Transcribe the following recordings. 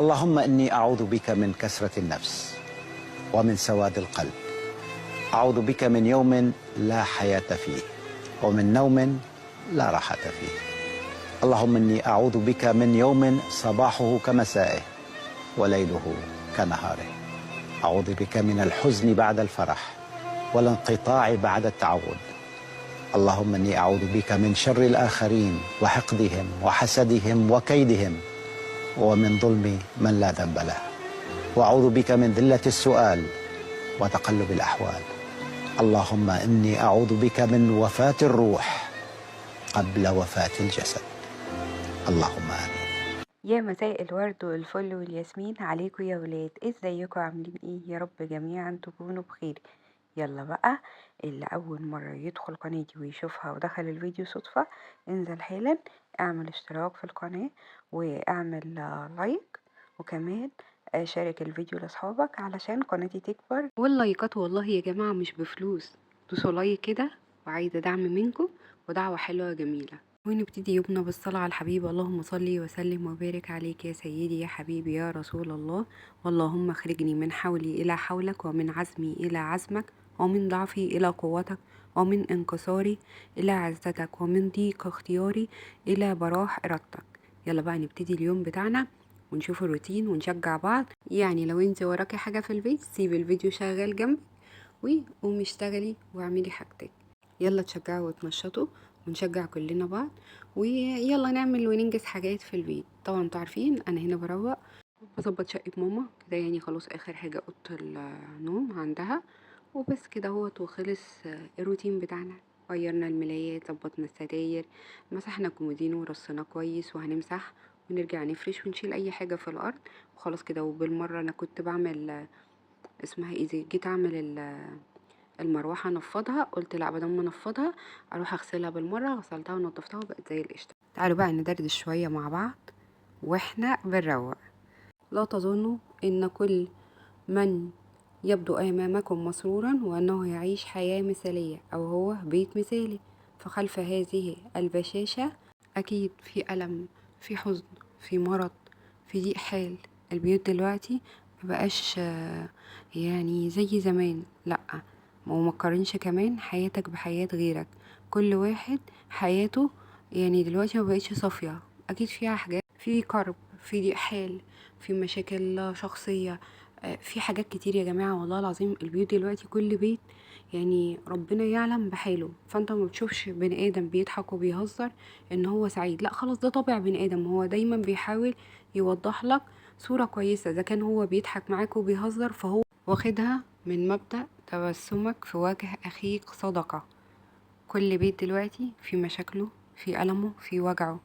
اللهم إني أعوذ بك من كسرة النفس ومن سواد القلب. أعوذ بك من يوم لا حياة فيه ومن نوم لا راحة فيه. اللهم إني أعوذ بك من يوم صباحه كمسائه وليله كنهاره. أعوذ بك من الحزن بعد الفرح والانقطاع بعد التعود. اللهم إني أعوذ بك من شر الآخرين وحقدهم وحسدهم وكيدهم ومن ظلم من لا ذنب له. وأعوذ بك من ذلة السؤال وتقلب الأحوال. اللهم إني أعوذ بك من وفاة الروح قبل وفاة الجسد. اللهم آمين. يا مساء الورد والفل والياسمين عليكم يا ولاد، ازيكم عاملين ايه؟ يا رب جميعا تكونوا بخير. يلا بقى، اللي اول مرة يدخل قناتي ويشوفها ودخل الفيديو صدفة، انزل حالا اعمل اشتراك في القناة واعمل لايك، وكمان شارك الفيديو لاصحابك علشان قناتي تكبر. واللايكات والله يا جماعة مش بفلوس، دوسوا لايك كده، وعايزة دعم منكم ودعوة حلوة جميلة. ونبتدي يومنا بالصلاة على الحبيب. اللهم صلي وسلم وبارك عليك يا سيدي يا حبيبي يا رسول الله. واللهم اخرجني من حولي إلى حولك، ومن عزمي إلى عزمك، ومن ضعفي إلى قوتك، ومن انكساري إلى عزتك، ومن ضيق اختياري إلى براح إرادتك. يلا بقى نبتدي اليوم بتاعنا ونشوف الروتين ونشجع بعض. يعني لو انت وراكي حاجة في البيت، سيبي الفيديو شغال جنبك وقومي اشتغلي واعملي حاجتك. يلا تشجعوا وتنشطوا ونشجع كلنا بعض، ويلا نعمل وننجز حاجات في البيت. طبعا انتوا عارفين انا هنا بروق بظبط شقة ماما كده، يعني خلاص اخر حاجة اوضه النوم عندها وبس كده اهوت، وخلص الروتين بتاعنا. غيرنا الملايات، ظبطنا الستاير، مسحنا الكومودينو ورصيناه كويس، وهنمسح ونرجع نفرش ونشيل اي حاجة في الارض وخلاص كده. وبالمرة انا كنت بعمل اسمها ايه دي، جيت اعمل المروحة نفضها، قلت لا بدل ما انفضها اروح اغسلها بالمرة. غسلتها ونضفتها وبقت زي القشطة. تعالوا بقى ندردش شوية مع بعض واحنا بنروق. لا تظنوا ان كل من يبدو امامكم مسرورا وانه يعيش حياة مثالية او هو بيت مثالي، فخلف هذه البشاشة اكيد في الم، في حزن، في مرض، في ضيق حال. البيوت دلوقتي مبقاش يعني زي زمان، لا. وما تقارنش كمان حياتك بحياة غيرك. كل واحد حياته يعني دلوقتي ما بقتش صافية، اكيد فيها حاجات، في كرب، في ضيق حال، في مشاكل شخصية، في حاجات كتير يا جماعة. والله العظيم البيوت دلوقتي كل بيت يعني ربنا يعلم بحاله. فانت ما بتشوفش بني ادم بيضحك وبيهزر ان هو سعيد، لا خلاص ده طبع بني ادم. هو دايما بيحاول يوضح لك صورة كويسة. اذا كان هو بيضحك معاك وبيهزر فهو واخدها من مبدأ تبسمك في وجه اخيك صدقة. كل بيت دلوقتي في مشاكله، في ألمه، في وجعه.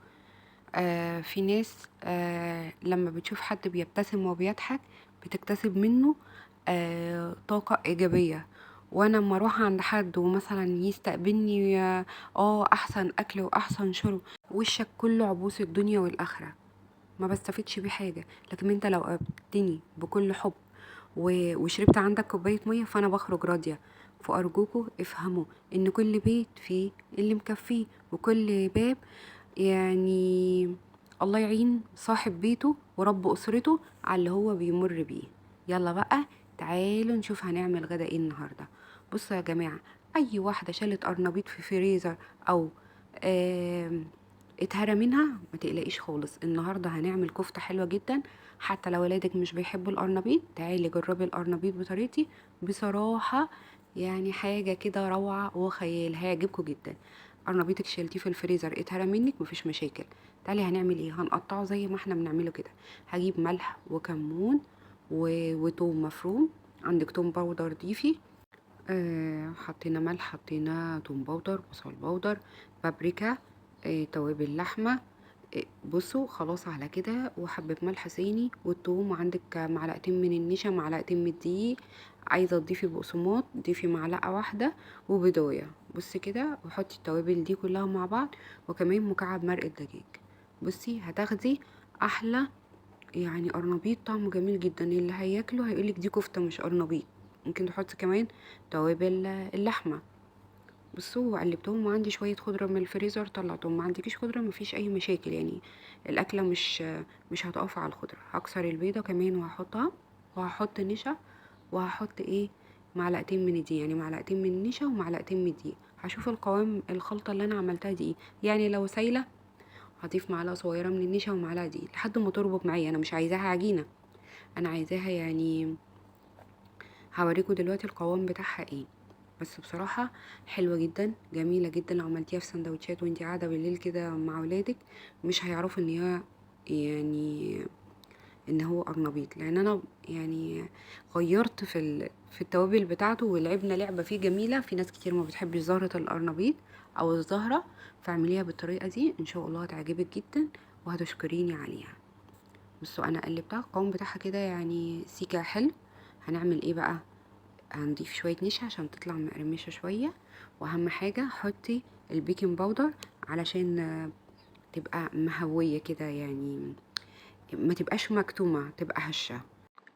في ناس لما بتشوف حد بيبتسم وبيضحك بتكتسب منه طاقة إيجابية. وانا لما اروح عند حد ومثلا يستقبلني احسن اكل واحسن شرب، وشك كله عبوس الدنيا والاخرة، ما بستفدش بيه حاجة. لكن انت لو قابلتني بكل حب وشربت عندك كوباية مية فانا بخرج راضية. فأرجوكوا افهموا ان كل بيت فيه اللي مكفيه، وكل باب يعني الله يعين صاحب بيته ورب أسرته على اللي هو بيمر بيه. يلا بقى تعالوا نشوف هنعمل غدا ايه النهاردة. بصوا يا جماعة، اي واحدة شالت قرنبيط في فريزر او اتهرى منها ما تقلقيش خالص. النهارده هنعمل كفتة حلوة جدا. حتى لو ولادك مش بيحبوا القرنبيط، تعالي جربي القرنبيط بطريقتي. بصراحة يعني حاجة كده روعة وخيال، هيعجبكم جدا. قرنبيطك شلتيه في الفريزر اتهرى منك مفيش مشاكل. تعالي هنعمل ايه، هنقطعه زي ما احنا بنعمله كده. هجيب ملح وكمون وتوم مفروم. عندك توم باودر ضيفي، حطينا ملح، حطينا توم باودر، بصل باودر، بابريكا، توابل لحمة. بصوا خلاص على كده. وحبة ملح صيني والثوم، وعندك معلقتين من النشا، معلقتين من الدقيق. عايزة تضيفي بقسماط ضيفي معلقة واحدة وبيضاية. بصي كده، وحطي التوابل دي كلها مع بعض، وكمان مكعب مرقة دجاج. بصي هتاخدي احلى يعني قرنبيط، طعمه جميل جدا. اللي هياكله هيقولك دي كفتة مش قرنبيط. ممكن تحطي كمان توابل اللحمة. بصوا قلبتهم وعندي شوية خضرة من الفريزر طلعتهم. ما عندكيش خضرة مفيش اي مشاكل، يعني الاكلة مش هتقف على الخضرة. هكسر البيضة كمان وهحطها، وهحط نشا، وهحط ايه، معلقتين من دي، يعني معلقتين من النشا ومعلقتين من دي. هشوف القوام الخلطة اللي انا عملتها دي ايه. يعني لو سايلة هضيف معلقة صغيرة من النشا ومعلقة دي لحد ما تربط معايا. انا مش عايزاها عجينة، انا عايزاها يعني، هوريكم دلوقتي القوام بتاعها ايه. بس بصراحة حلوة جدا، جميلة جدا. لو عملتيها في سندوتشات وانتي قاعدة بالليل كده مع ولادك، مش هيعرفوا ان هي يعني ان هو قرنبيط. لان انا يعني غيرت في التوابل بتاعته، ولعبنا لعبة فيه جميلة. في ناس كتير ما بتحبش زهرة القرنبيط او الزهرة، فاعمليها بالطريقة دي ان شاء الله هتعجبك جدا وهتشكريني عليها. بصوا انا قلبتها، القوام بتاعها كده يعني سيكا حلو. هنعمل ايه بقى؟ هنضيف شوية نشا عشان تطلع مقرمشة شوية. واهم حاجة حطي البيكنج باودر علشان تبقى مهوية كده، يعني ما تبقاش مكتومة، تبقى هشة.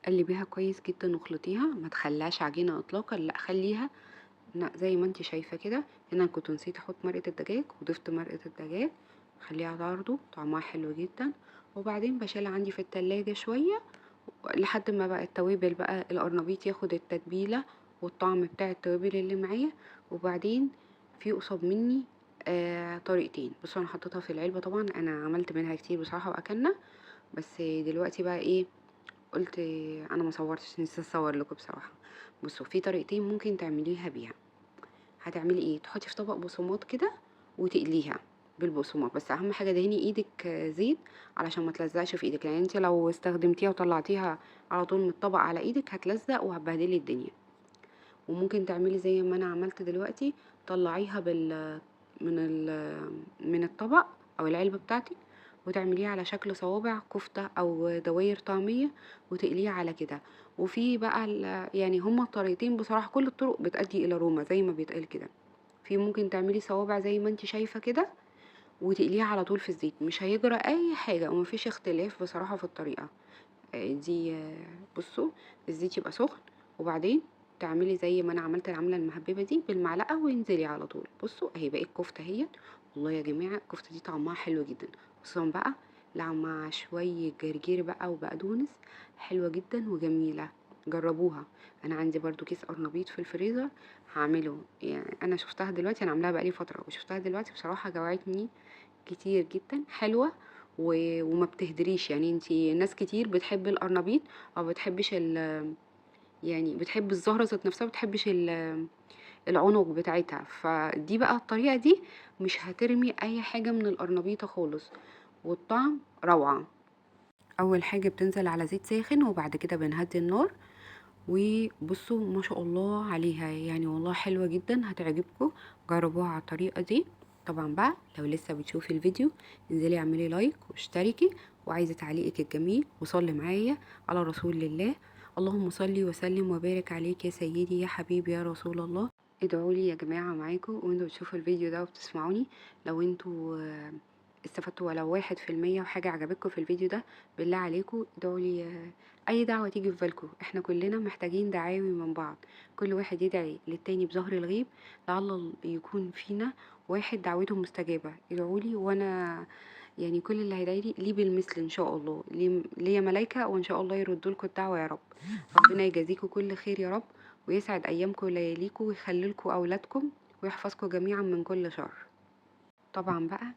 قلبيها كويس جدا واخلطيها، ما تخليهاش عجينة اطلاقا، لا خليها زي ما انت شايفة كده. هنا كنت نسيت احط مرقة الدجاج وضفت مرقة الدجاج، خليها برضه طعمها حلو جدا. وبعدين بشيلها عندي في التلاجة شوية لحد ما بقى التوابل بقى القرنبيط ياخد التتبيلة والطعم بتاع التوابل اللي معايا. وبعدين في قصاد مني طريقتين. بصوا انا حطيتها في العلبة، طبعا انا عملت منها كتير بصراحة واكلنا. بس دلوقتي بقى ايه، قلت انا ما صورتش، نسيت اصور لكم بصراحة. بصوا في طريقتين ممكن تعمليها بيها. هتعملي ايه؟ تحطي في طبق بقسماط كده وتقليها بالبقسماط. بس اهم حاجه دهني ايدك زيت علشان ما تلزقش في ايدك، لان انت لو استخدمتيها وطلعتيها على طول من الطبق على ايدك هتلزق وهتبهدلي الدنيا. وممكن تعملي زي ما انا عملت دلوقتي، طلعيها من الطبق او العلبه بتاعتك، وتعمليها على شكل صوابع كفته او دواير طعميه وتقليها على كده. وفي بقى يعني هما الطريقتين بصراحه كل الطرق بتؤدي الى روما زي ما بيتقال كده. في ممكن تعملي صوابع زي ما انت شايفه كده وتقليها على طول في الزيت، مش هيجرى اي حاجه ومفيش اختلاف بصراحه في الطريقه دي. بصوا الزيت يبقى سخن، وبعدين تعملي زي ما انا عملت العمله المهببه دي بالمعلقه وانزلي على طول. بصوا اهي بقت كفته اهي. والله يا جماعه الكفته دي طعمها حلو جدا، خصوصا بقى لو مع شويه جرجير بقى وبقدونس، حلوه جدا وجميله. جربوها. انا عندي برضو كيس قرنبيط في الفريزر، هعمله. يعني انا شفتها دلوقتي، انا عاملاها بقالي فتره وشفتها دلوقتي بصراحه جوعتني كتير جدا، حلوه وما بتهدريش. يعني انتي ناس كتير بتحب القرنبيط او بتحبش يعني بتحب الزهرة ذات نفسها، بتحبش العنق بتاعتها. فدي بقى الطريقة دي مش هترمي اي حاجة من القرنبيطة خالص، والطعم روعة. اول حاجة بتنزل على زيت ساخن وبعد كده بنهدي النار. وبصوا ما شاء الله عليها، يعني والله حلوة جدا هتعجبكم. جربوها على الطريقة دي. طبعا بقى لو لسه بتشوفي الفيديو انزلي اعملي لايك واشتركي، وعايزة تعليقك الجميل وصلي معايا على رسول الله. اللهم صلي وسلم وبارك عليك يا سيدي يا حبيبي يا رسول الله. ادعوا لي يا جماعة معاكم وانتوا بتشوفوا الفيديو ده وبتسمعوني. لو انتوا استفدتوا ولو 1% وحاجة عجبتكم في الفيديو ده، بالله عليكم ادعوا لي. اي دعوة تيجي في بالكم، احنا كلنا محتاجين دعاوي من بعض. كل واحد يدعي للتاني بظهر الغيب، لعل يكون فينا واحد دعوته مستجابة. ادعوا لي وانا يعني كل اللي هيدعي لي بالمثل ان شاء الله. ليا ملايكة وان شاء الله يردوا لكم الدعوة يا رب. ربنا يجازيكم كل خير يا رب، ويسعد ايامكم ولياليكم ويخلي لكم اولادكم ويحفظكم جميعا من كل شر. طبعا بقى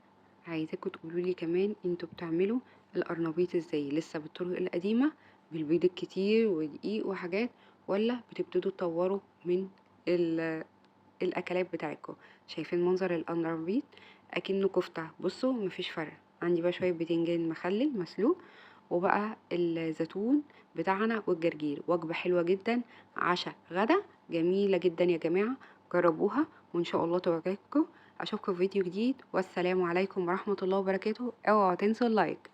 عايزاكم تقولوا لي كمان انتوا بتعملوا القرنبيط ازاي؟ لسه بالطرق القديمة بالبيض الكتير ودقيق وحاجات، ولا بتبتدوا تطوروا من الاكلات بتاعتكم؟ شايفين منظر القرنبيط اكنه كفتة؟ بصوا مفيش فرق. عندي بقى شوية بتنجان مخلل مسلوق، وبقى الزيتون بتاعنا والجرجير. وجبة حلوة جدا، عشاء غدا، جميلة جدا يا جماعة. جربوها وان شاء الله تعجبكم. اشوفكم في فيديو جديد، والسلام عليكم ورحمة الله وبركاته. اوعوا تنسوا اللايك.